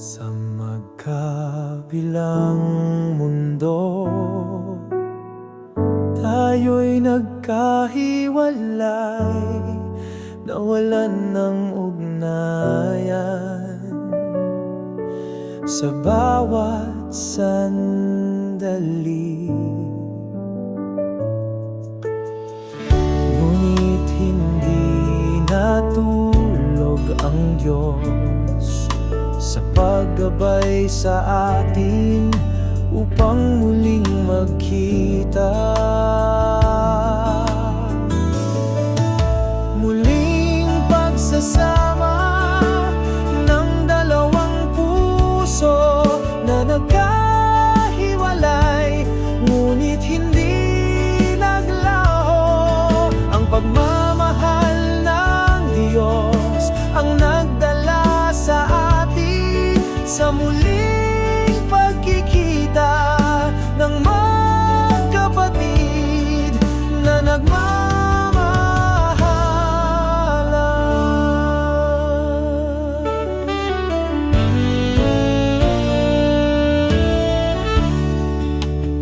Sa magkabilang mundo, tayo'y nagkahiwalay, nawalan ng ugnayan. Sa bawat sandali, ngunit hindi natulog ang Diyos sa paggabay sa atin upang muling magkita. Muling pagsasama ng dalawang puso na nagkahiwalay, ngunit hindi naglaho. Ang pagmamahal ng Diyos ang nagdala sa sa muling pagkikita ng magkapatid na nagmamahalan.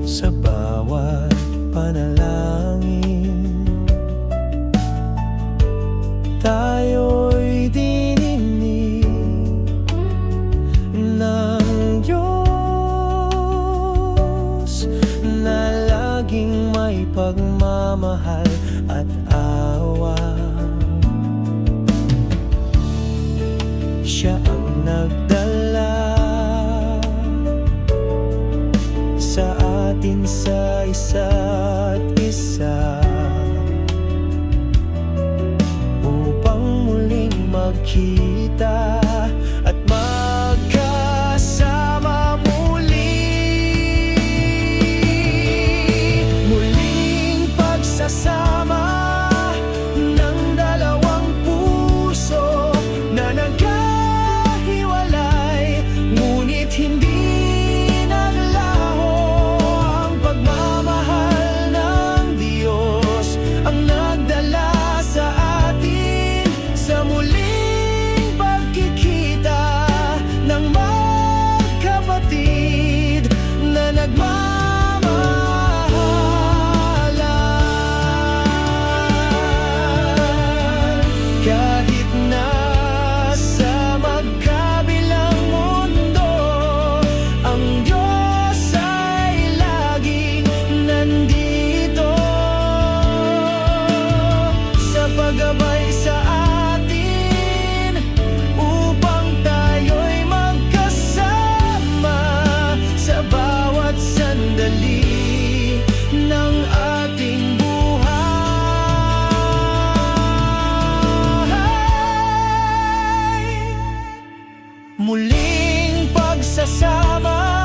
Sa bawat panalangin, tayo'y dininig ng Diyos na laging may pagmamahal at awa. Siya ang nagdala sa atin sa isa't isa upang muling magkita at magkasama muli. Muling pagsasama ng dalawang puso na nagkahiwalay, ngunit hindi naglaho. Ang pagmamahal ng Diyos ang nagdala sa atin sa muling pagkikita ng magkapatid na nagmamahalan. Kahit nasa magkabilang mundo, ang Diyos ay laging nandito sa paggabay sa atin upang tayo'y magkasama sa bawat sandali ng ating buhay. Muling pagsasama